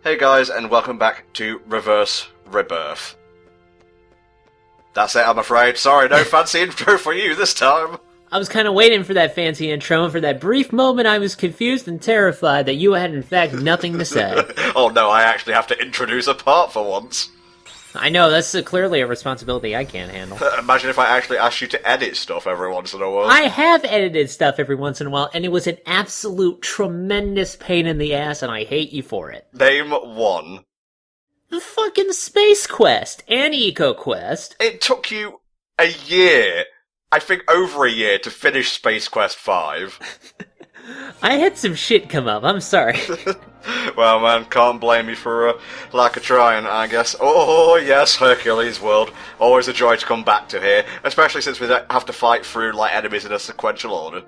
Hey guys, and welcome back to Rebirth. That's it, I'm afraid. Sorry, no fancy intro for you this time. I was kind of waiting for that fancy intro, and for that brief moment I was confused and terrified that you had in fact nothing to say. Oh no, I actually have to introduce a part for once. I know, that's clearly a responsibility I can't handle. Imagine if I actually asked you to edit stuff every once in a while. I have edited stuff every once in a while, and it was an absolute tremendous pain in the ass, and I hate you for it. Name one. The fucking Space Quest and Eco Quest. It took you a year, I think over a year, to finish Space Quest 5. I had some shit come up, I'm sorry. Well, man, can't blame you for lack of trying, I guess. Oh, yes, Hercules World. Always a joy to come back to here, especially since we don't have to fight through, like, enemies in a sequential order.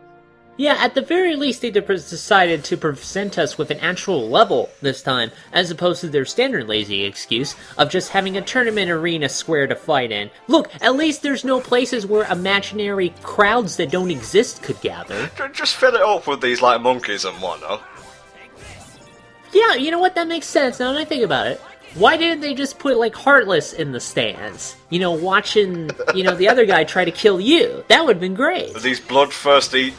Yeah, at the very least they decided to present us with an actual level this time, as opposed to their standard lazy excuse of just having a tournament arena square to fight in. Look, at least there's no places where imaginary crowds that don't exist could gather. Just fill it up with these, like, monkeys and whatnot. Yeah, you know what, that makes sense now that I think about it. Why didn't they just put, like, Heartless in the stands? You know, watching, the other guy try to kill you. That would've been great. These bloodthirsty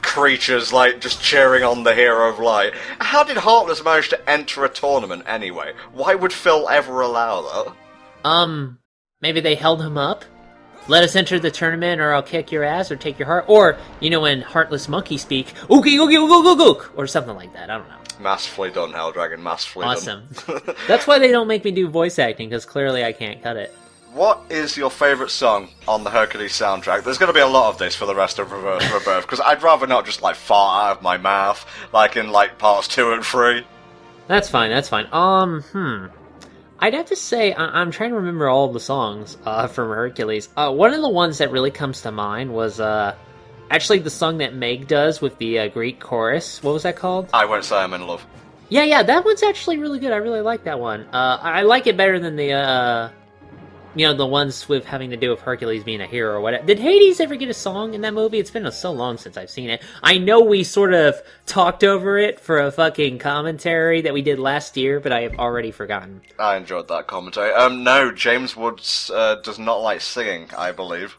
creatures, like, just cheering on the hero of light. How did Heartless manage to enter a tournament anyway? Why would Phil ever allow that? Maybe they held him up? Let us enter the tournament or I'll kick your ass or take your heart. Or, in Heartless Monkey speak, ookie ookie ook ook ook, or something like that, I don't know. Masterfully done, Helldragon, masterfully done. Awesome. That's why they don't make me do voice acting, because clearly I can't cut it. What is your favourite song on the Hercules soundtrack? There's going to be a lot of this for the rest of Rebirth, because I'd rather not just, like, fart out of my mouth, like in, like, parts 2 and 3. That's fine. I'd have to say, I'm trying to remember all of the songs from Hercules. One of the ones that really comes to mind was, actually the song that Meg does with the Greek chorus. What was that called? I Won't Say I'm in Love. Yeah, that one's actually really good. I really like that one. I like it better than the ones with having to do with Hercules being a hero or whatever. Did Hades ever get a song in that movie? It's been so long since I've seen it. I know we sort of talked over it for a fucking commentary that we did last year, but I have already forgotten. I enjoyed that commentary. No, James Woods does not like singing, I believe.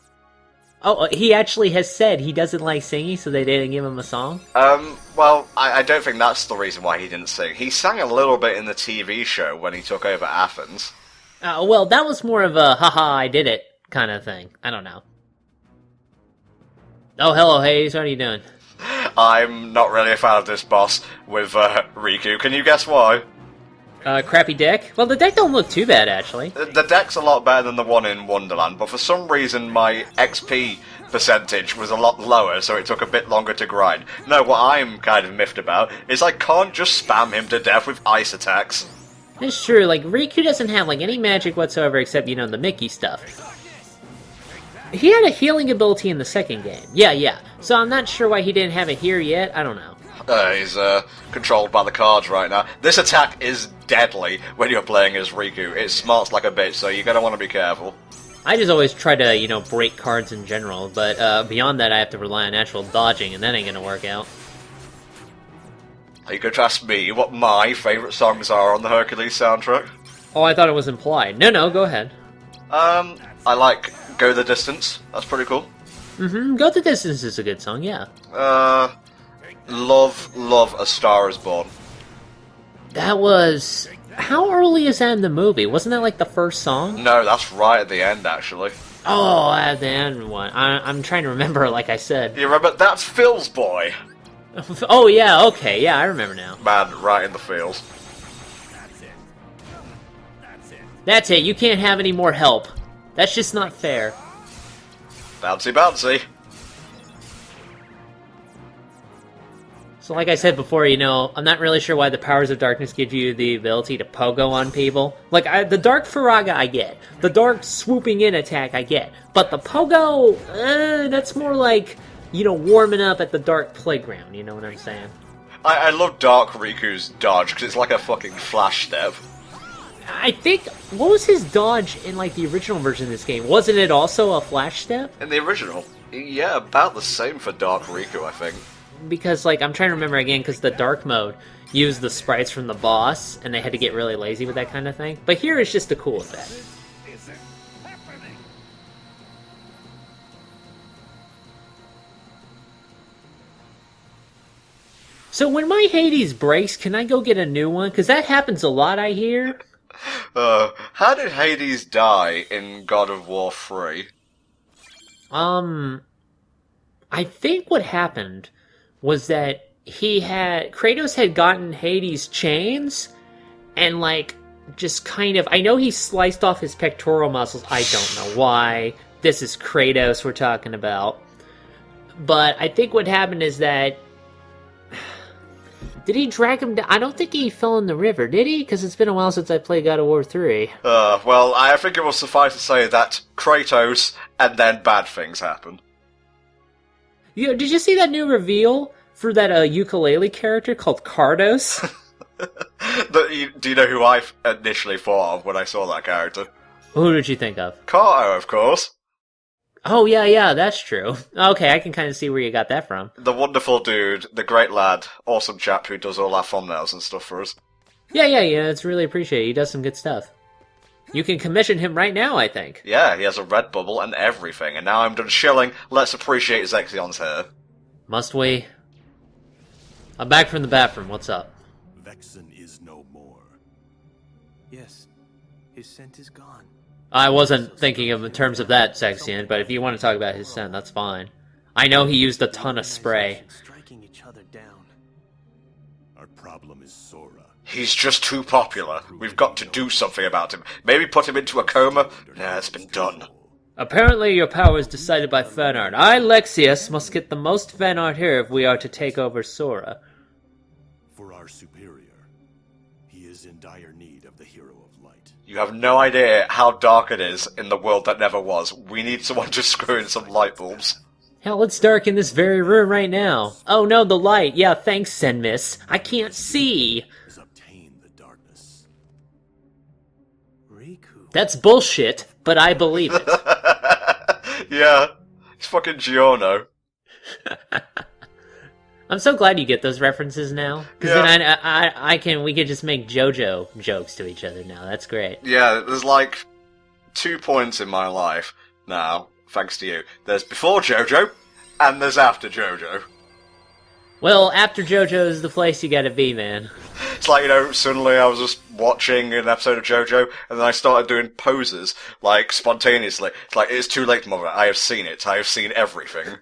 Oh, he actually has said he doesn't like singing, so they didn't give him a song? Well, I don't think that's the reason why he didn't sing. He sang a little bit in the TV show when he took over Athens. Well, that was more of a haha, I did it kind of thing. I don't know. Oh, hello, Hades, what are you doing? I'm not really a fan of this boss with Riku. Can you guess why? Crappy deck? Well, the deck don't look too bad, actually. The deck's a lot better than the one in Wonderland, but for some reason my XP percentage was a lot lower, so it took a bit longer to grind. No, what I'm kind of miffed about is I can't just spam him to death with ice attacks. It's true, like, Riku doesn't have, like, any magic whatsoever except, the Mickey stuff. He had a healing ability in the second game. Yeah. So I'm not sure why he didn't have it here yet, I don't know. He's controlled by the cards right now. This attack is deadly when you're playing as Riku. It smarts like a bitch, so you're gonna want to be careful. I just always try to, break cards in general, but beyond that I have to rely on actual dodging, and that ain't gonna work out. You could ask me what my favourite songs are on the Hercules soundtrack. Oh, I thought it was implied. No, go ahead. I like Go the Distance. That's pretty cool. Go the Distance is a good song, yeah. Love A Star Is Born. That was... How early is that in the movie? Wasn't that, like, the first song? No, that's right at the end, actually. Oh, at the end one. I'm trying to remember, like I said. You remember? That's Phil's boy. Oh, yeah, okay, yeah, I remember now. Man, right in the feels. That's it, you can't have any more help. That's just not fair. Bouncy bouncy. So like I said before, I'm not really sure why the Powers of Darkness give you the ability to pogo on people. Like, the Dark Faraga I get. The Dark Swooping In attack I get. But the pogo, that's more like... warming up at the Dark Playground, you know what I'm saying? I love Dark Riku's dodge, because it's like a fucking flash step. I think, what was his dodge in, like, the original version of this game? Wasn't it also a flash step? In the original? Yeah, about the same for Dark Riku, I think. because, like, I'm trying to remember again, because the dark mode used the sprites from the boss, and they had to get really lazy with that kind of thing. But here it's just a cool effect. So when my Hades breaks, can I go get a new one? Because that happens a lot, I hear. How did Hades die in God of War 3? I think what happened was that Kratos had gotten Hades' chains, and, like, just kind of, I know he sliced off his pectoral muscles, I don't know why. This is Kratos we're talking about. But I think what happened is that, did he drag him down? I don't think he fell in the river, did he? Because it's been a while since I played God of War 3. Well, I think it will suffice to say that Kratos, and then bad things happen. Yeah, did you see that new reveal for that ukulele character called Kardos? Do you know who I initially thought of when I saw that character? Who did you think of? Kato, of course. Oh, yeah, that's true. Okay, I can kind of see where you got that from. The wonderful dude, the great lad, awesome chap who does all our thumbnails and stuff for us. Yeah, it's really appreciated. He does some good stuff. You can commission him right now, I think. Yeah, he has a red bubble and everything, and now I'm done shilling, let's appreciate Zexion's hair. Must we? I'm back from the bathroom, what's up? Vexen is no more. Yes, his scent is gone. I wasn't thinking of in terms of that, Zexion, but if you want to talk about his scent, that's fine. I know he used a ton of spray. Striking each other down. Our problem is Sora. He's just too popular. We've got to do something about him. Maybe put him into a coma? Nah, it's been done. Apparently your power is decided by fan art. I, Lexaeus, must get the most fan art here if we are to take over Sora. For our superior, he is in dire need of the hero of light. You have no idea how dark it is in the world that never was. We need someone to screw in some light bulbs. Hell, it's dark in this very room right now. Oh no, the light. Yeah, thanks, Senmis. I can't see. Obtain the darkness. Riku. That's bullshit, but I believe it. Yeah, it's fucking Giorno. I'm so glad you get those references now, because then we could just make JoJo jokes to each other now. That's great. Yeah, there's like 2 points in my life now, thanks to you. There's before JoJo, and there's after JoJo. Well, after JoJo is the place you gotta be, man. It's like, suddenly I was just watching an episode of JoJo, and then I started doing poses, like, spontaneously. It's like, it's too late, mother. I have seen it. I have seen everything.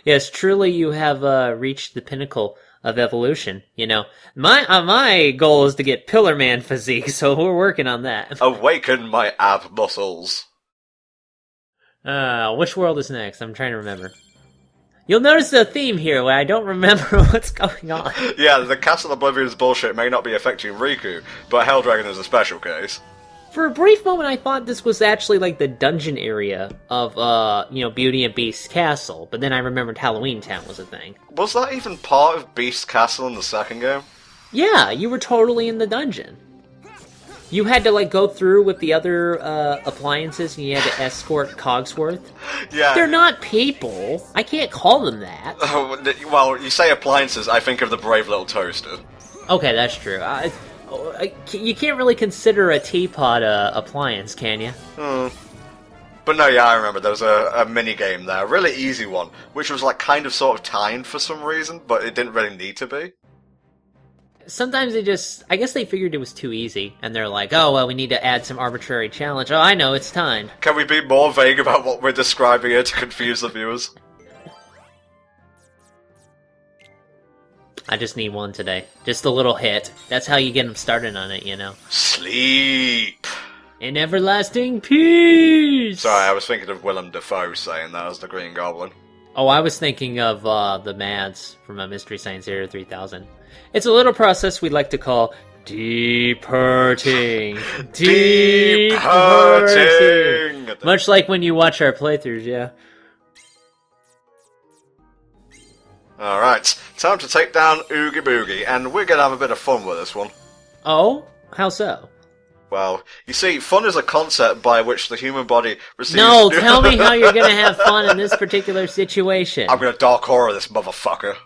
Yes, truly you have reached the pinnacle of evolution, My goal is to get Pillar Man physique, so we're working on that. Awaken my ab muscles. Which world is next? I'm trying to remember. You'll notice a theme here where I don't remember what's going on. Yeah, the Castle Oblivion's bullshit may not be affecting Riku, but Helldragon is a special case. For a brief moment, I thought this was actually like the dungeon area of, Beauty and Beast's castle, but then I remembered Halloween Town was a thing. Was that even part of Beast's castle in the second game? Yeah, you were totally in the dungeon. You had to, go through with the other appliances, and you had to escort Cogsworth. Yeah. They're not people. I can't call them that. Oh, well, you say appliances, I think of the brave little toaster. Okay, that's true. You can't really consider a teapot a appliance, can you? But no, yeah, I remember there was a mini-game there, a really easy one, which was kind of sort of timed for some reason, but it didn't really need to be. Sometimes I guess they figured it was too easy, and they're like, oh, well, we need to add some arbitrary challenge. Oh, I know, it's timed. Can we be more vague about what we're describing here to confuse the viewers? I just need one today. Just a little hit. That's how you get them started on it, Sleep! In everlasting peace! Sorry, I was thinking of Willem Dafoe saying that as the Green Goblin. Oh, I was thinking of the Mads from Mystery Science Theater 3000. It's a little process we'd like to call deep hurting. Deep hurting! Much like when you watch our playthroughs, yeah. Alright, time to take down Oogie Boogie, and we're gonna have a bit of fun with this one. Oh? How so? Well, you see, fun is a concept by which the human body receives... No, tell me how you're gonna have fun in this particular situation. I'm gonna dark horror this motherfucker.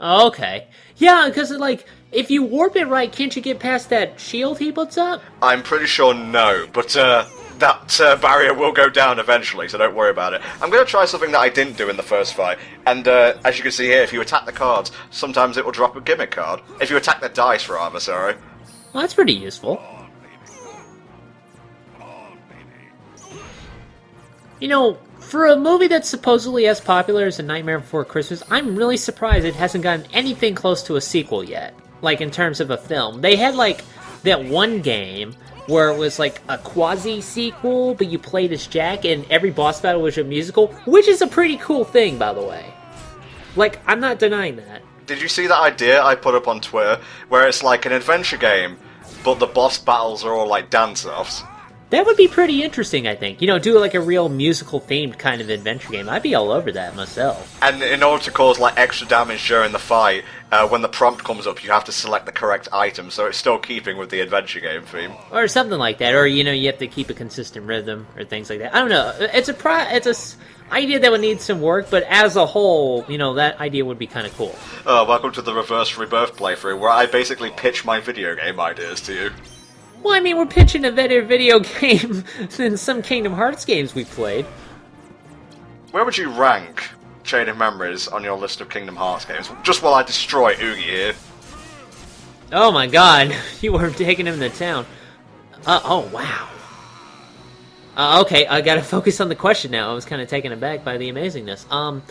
Oh, okay. Yeah, because, like, if you warp it right, can't you get past that shield he puts up? I'm pretty sure no, but that barrier will go down eventually, so don't worry about it. I'm going to try something that I didn't do in the first fight, and as you can see here, if you attack the cards, sometimes it will drop a gimmick card. If you attack the dice, rather, sorry. Well, that's pretty useful. You know, for a movie that's supposedly as popular as A Nightmare Before Christmas, I'm really surprised it hasn't gotten anything close to a sequel yet. Like, in terms of a film. They had, like, that one game where it was, like, a quasi-sequel, but you played as Jack, and every boss battle was a musical, which is a pretty cool thing, by the way. Like, I'm not denying that. Did you see that idea I put up on Twitter, where it's like an adventure game, but the boss battles are all like dance-offs? That would be pretty interesting, I think. You know, do like a real musical-themed kind of adventure game. I'd be all over that myself. And in order to cause like extra damage during the fight, when the prompt comes up, you have to select the correct item, so it's still keeping with the adventure game theme. Or something like that. Or, you know, you have to keep a consistent rhythm, or things like that. I don't know. It's a idea that would need some work, but as a whole, you know, that idea would be kind of cool. Welcome to the reverse Rebirth playthrough, where I basically pitch my video game ideas to you. Well, I mean, we're pitching a better video game than some Kingdom Hearts games we've played. Where would you rank Chain of Memories on your list of Kingdom Hearts games? Just while I destroy Oogie here. Oh my god, you were taking him to town. Oh, wow. Okay, I gotta focus on the question now. I was kind of taken aback by the amazingness.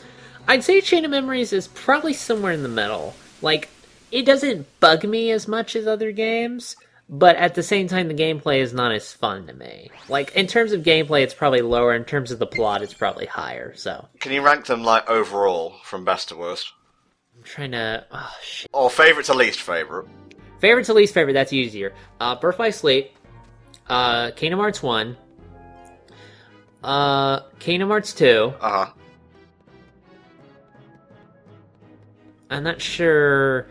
I'd say Chain of Memories is probably somewhere in the middle. Like, it doesn't bug me as much as other games, but at the same time, the gameplay is not as fun to me. Like, in terms of gameplay, it's probably lower. In terms of the plot, it's probably higher, so. Can you rank them, like, overall, from best to worst? I'm trying to... Oh, shit. Or favourite to least favourite? Favorite to least favorite, that's easier. Birth by Sleep, Kingdom Hearts 1, Kingdom Hearts 2. Uh-huh. I'm not sure...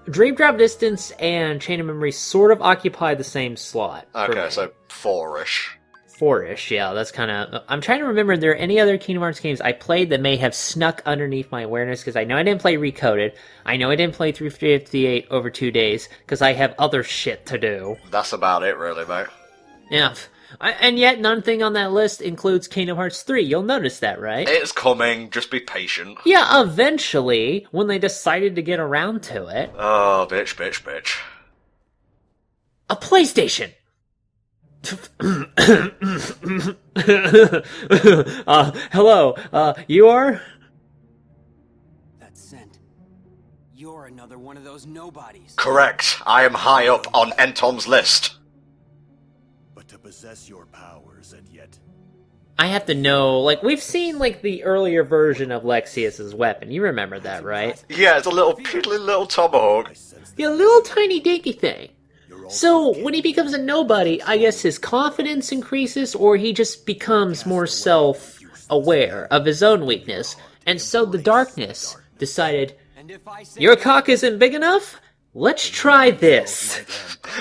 Dream Drop Distance and Chain of Memories sort of occupy the same slot. Okay, so 4-ish. 4-ish, yeah, that's kind of... I'm trying to remember if there are any other Kingdom Hearts games I played that may have snuck underneath my awareness, because I know I didn't play Recoded. I know I didn't play 358 over 2 days, because I have other shit to do. That's about it, really, mate. Yeah. And yet, nothing on that list includes Kingdom Hearts 3. You'll notice that, right? It's coming. Just be patient. Yeah, eventually, when they decided to get around to it. Oh, bitch, bitch, bitch. A PlayStation! Hello, you are? That scent. You're another one of those nobodies. Correct. I am high up on Entom's list. But to possess your powers and yet... I have to know, like, we've seen, like, the earlier version of Lexaeus' weapon. You remember that, right? Yeah, it's a little piddly little tomahawk. Yeah, a little tiny dinky thing. So, when he becomes a nobody, I guess his confidence increases, or he just becomes more self-aware of his own weakness. And so the darkness decided, your cock isn't big enough? Let's try this.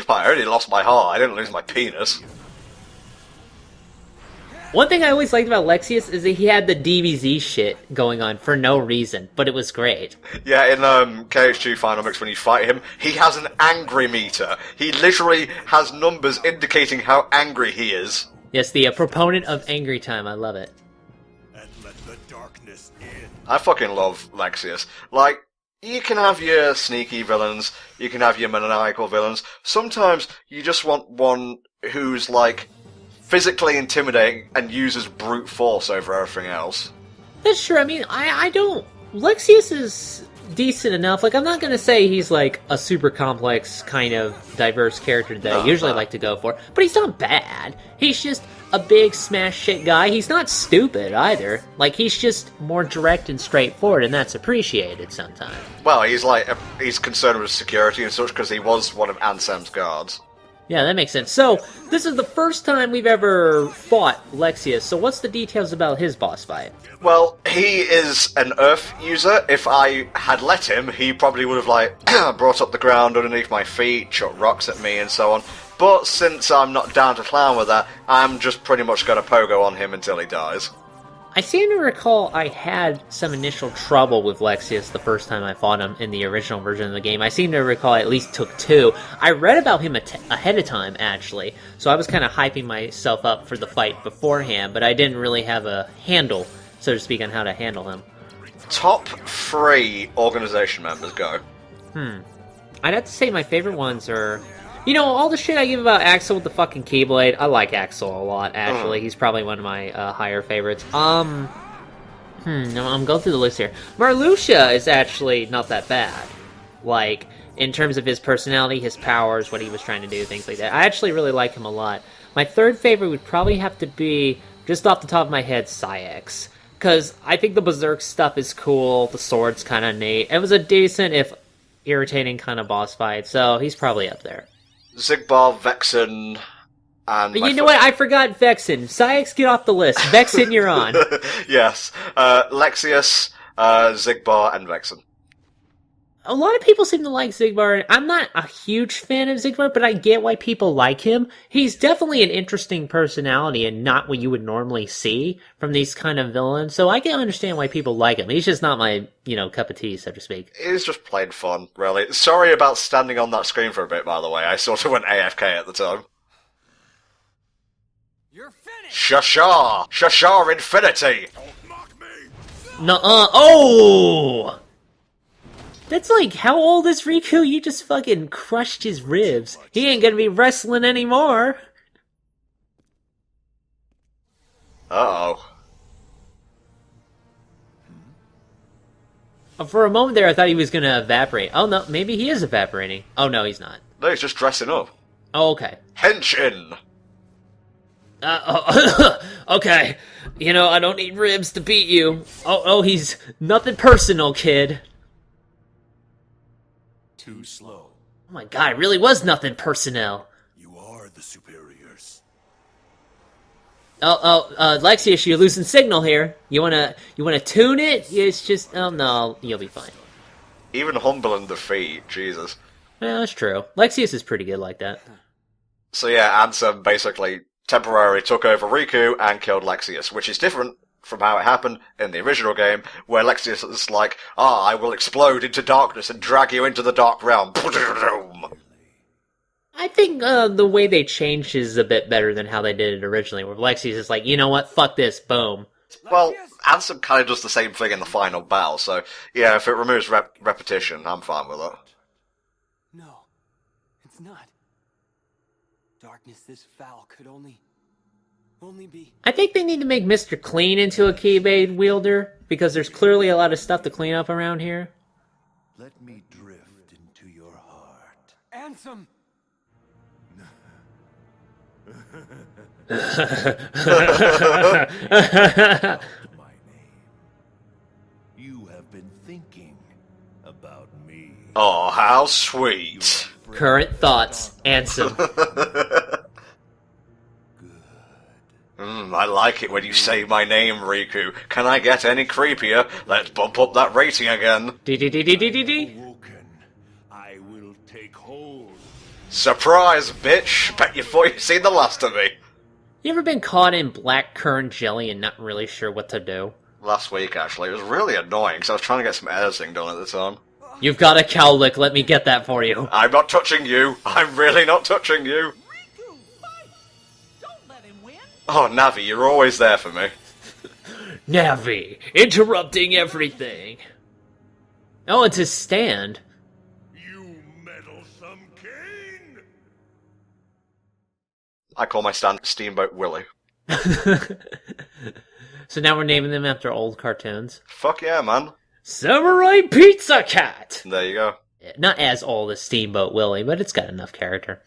I already lost my heart, I didn't lose my penis. One thing I always liked about Lexaeus is that he had the DBZ shit going on for no reason, but it was great. Yeah, in KH2 Final Mix, when you fight him, he has an angry meter. He literally has numbers indicating how angry he is. Yes, the proponent of angry time, I love it. And let the darkness in. I fucking love Lexaeus. Like, you can have your sneaky villains, you can have your maniacal villains. Sometimes you just want one who's, like, physically intimidating and uses brute force over everything else. That's true. I mean, I don't... Lexaeus is decent enough. Like, I'm not going to say he's, like, a super complex kind of diverse character that I usually like to go for, but he's not bad. He's just a big smash shit guy. He's not stupid either. Like, he's just more direct and straightforward, and that's appreciated sometimes. Well, he's concerned with security and such because he was one of Ansem's guards. Yeah, that makes sense. So, this is the first time we've ever fought Lexaeus, so what's the details about his boss fight? Well, he is an earth user. If I had let him, he probably would have, like, brought up the ground underneath my feet, chucked rocks at me and so on. But since I'm not down to clown with that, I'm just pretty much going to pogo on him until he dies. I seem to recall I had some initial trouble with Lexaeus the first time I fought him in the original version of the game. I seem to recall I at least took 2. I read about him ahead of time, actually, so I was kind of hyping myself up for the fight beforehand, but I didn't really have a handle, so to speak, on how to handle him. Top 3 organization members, go. I'd have to say my favorite ones are... You know, all the shit I give about Axel with the fucking Keyblade, I like Axel a lot, actually. He's probably one of my higher favorites. I'm going through the list here. Marluxia is actually not that bad. Like, in terms of his personality, his powers, what he was trying to do, things like that. I actually really like him a lot. My third favorite would probably have to be, just off the top of my head, Saïx. Because I think the Berserk stuff is cool, the sword's kind of neat. It was a decent, if irritating, kind of boss fight, so he's probably up there. Xigbar, Vexen, and... You know what? I forgot Vexen. Saïx, get off the list. Vexen, you're on. Yes. Lexaeus, Xigbar, and Vexen. A lot of people seem to like Xigbar. I'm not a huge fan of Xigbar, but I get why people like him. He's definitely an interesting personality and not what you would normally see from these kind of villains, so I can understand why people like him. He's just not my, cup of tea, so to speak. It's just plain fun, really. Sorry about standing on that screen for a bit, by the way. I sort of went AFK at the time. You're finished! Shashar! Shashar Infinity! Don't mock me! Nuh-uh. Oh! That's like, how old is Riku? You just fucking crushed his ribs. He ain't gonna be wrestling anymore. Uh-oh. For a moment there, I thought he was gonna evaporate. Oh no, maybe he is evaporating. Oh no, he's not. No, he's just dressing up. Oh, okay. Henshin! Okay. I don't need ribs to beat you. Oh, he's nothing personal, kid. Too slow. Oh my god, it really was nothing personnel. You are the superiors. Lexaeus, you're losing signal here. You wanna tune it? It's just, oh no, you'll be fine. Even humble in defeat, Jesus. Yeah, that's true. Lexaeus is pretty good like that. So yeah, Ansem basically temporarily took over Riku and killed Lexaeus, which is different from how it happened in the original game, where Lexaeus is like, I will explode into darkness and drag you into the dark realm. I think the way they changed is a bit better than how they did it originally, where Lexaeus is like, you know what, fuck this, boom. Well, Ansem kind of does the same thing in the final battle, so yeah, if it removes repetition, I'm fine with it. No, it's not. Darkness this foul could only be... I think they need to make Mr. Clean into a Keyblade wielder, because there's clearly a lot of stuff to clean up around here. Let me drift into your heart. Ansem! My name. You have been thinking about me. Oh, how sweet. Current thoughts, Ansem. I like it when you say my name, Riku. Can I get any creepier? Let's bump up that rating again. Awoken, I will take hold. Surprise, bitch! Bet you thought you'd seen the last of me. You ever been caught in black currant jelly and not really sure what to do? Last week, actually. It was really annoying, because I was trying to get some editing done at the time. You've got a cowlick, let me get that for you. I'm not touching you. I'm really not touching you. Riku, fight! Don't let him win! Oh, Navi, you're always there for me. Navi, interrupting everything. Oh, it's his stand. You meddlesome king! I call my stand Steamboat Willie. So now we're naming them after old cartoons. Fuck yeah, man. Samurai Pizza Cat! There you go. Not as old as Steamboat Willie, but it's got enough character.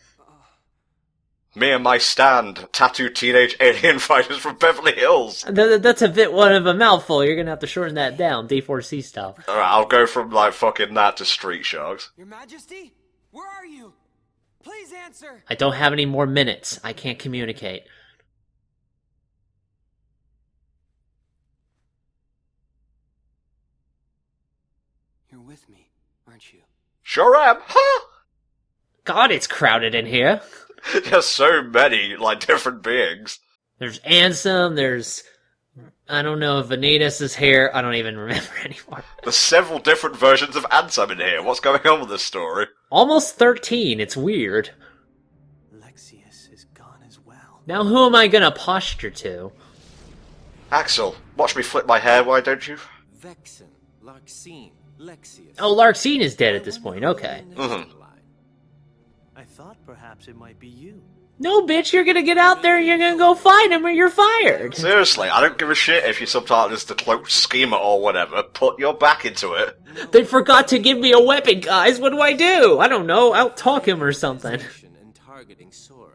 Me and my stand, tattooed teenage alien fighters from Beverly Hills. That's a bit one of a mouthful. You're gonna have to shorten that down, D4C style. Alright, I'll go from, fucking that to Street Sharks. Your Majesty? Where are you? Please answer! I don't have any more minutes. I can't communicate. You're with me, aren't you? Sure am. Ha! God, it's crowded in here. There's so many, different beings. There's Ansem, there's I don't know if Vanitas is here. I don't even remember anymore. There's several different versions of Ansem in here. What's going on with this story? Almost 13. It's weird. Lexaeus is gone as well. Now who am I gonna posture to? Axel, watch me flip my hair, why don't you? Vexen, Larxene, Lexaeus. Oh, Larxene is dead at this point. Okay. I thought perhaps it might be you. No, bitch, you're gonna get out there and you're gonna go find him or you're fired. Seriously, I don't give a shit if you subtitle as the cloaked schemer or whatever. Put your back into it. They forgot to give me a weapon, guys. What do? I don't know. Out-talk him or something. And targeting Sora.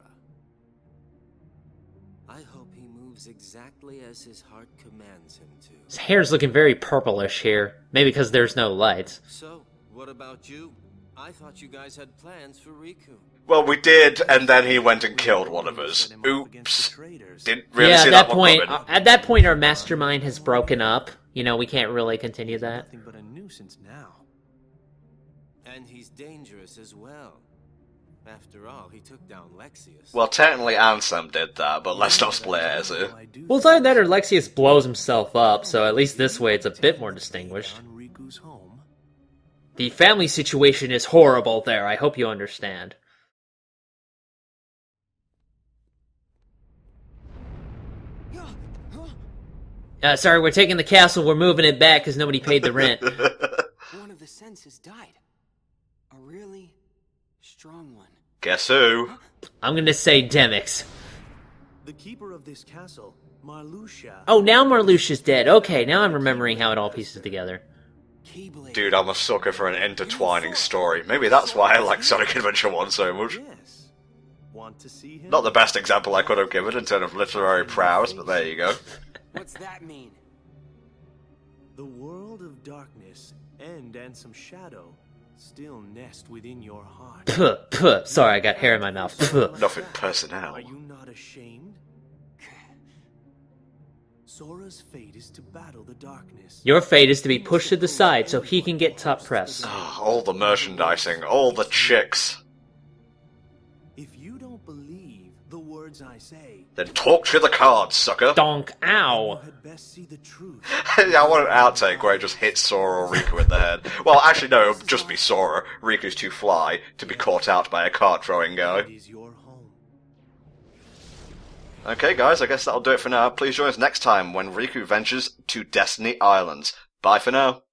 I hope he moves exactly as his heart commands him to. His hair's looking very purplish here. Maybe because there's no lights. So, what about you? I thought you guys had plans for Riku. Well, we did, and then he went and killed one of us. Oops. Didn't really Yeah, see at that that one point, coming. at that point, our mastermind has broken up. You know, we can't really continue that. Nothing but a nuisance now. And he's dangerous as well. After all, he took down Lexaeus. Well, technically Ansem did that, but let's not split hairs here. Well, it's either that or Lexaeus blows himself up, so at least this way it's a bit more distinguished. The family situation is horrible there, I hope you understand. Sorry, we're taking the castle, we're moving it back because nobody paid the rent. One of the senses died. A really strong one. Guess who? I'm gonna say Demix. The keeper of this castle, Marluxia. Oh, now Marluxia's dead. Okay, now I'm remembering how it all pieces together. Keyblade. Dude, I'm a sucker for an intertwining story. Maybe that's why I like Sonic Adventure 1 so much. Yes. Want to see him? Not the best example I could have given in terms of literary prowess, but there you go. What's that mean? The world of darkness and some shadow still nest within your heart. Puh, puh. Sorry, I got hair in my mouth. Puh. Nothing personnel. Are you not ashamed? Sora's fate is to battle the darkness. Your fate is to be pushed to the side so he can get top press. All the merchandising, all the chicks. If you don't believe the words I say, Then talk to the cards, sucker. Donk, you ow. had best see the truth. Yeah, I want an outtake where it just hits Sora or Riku in the head. Well, actually, no, it would just be Sora. Riku's too fly to be caught out by a card-throwing guy. It is your home. Okay, guys, I guess that'll do it for now. Please join us next time when Riku ventures to Destiny Islands. Bye for now.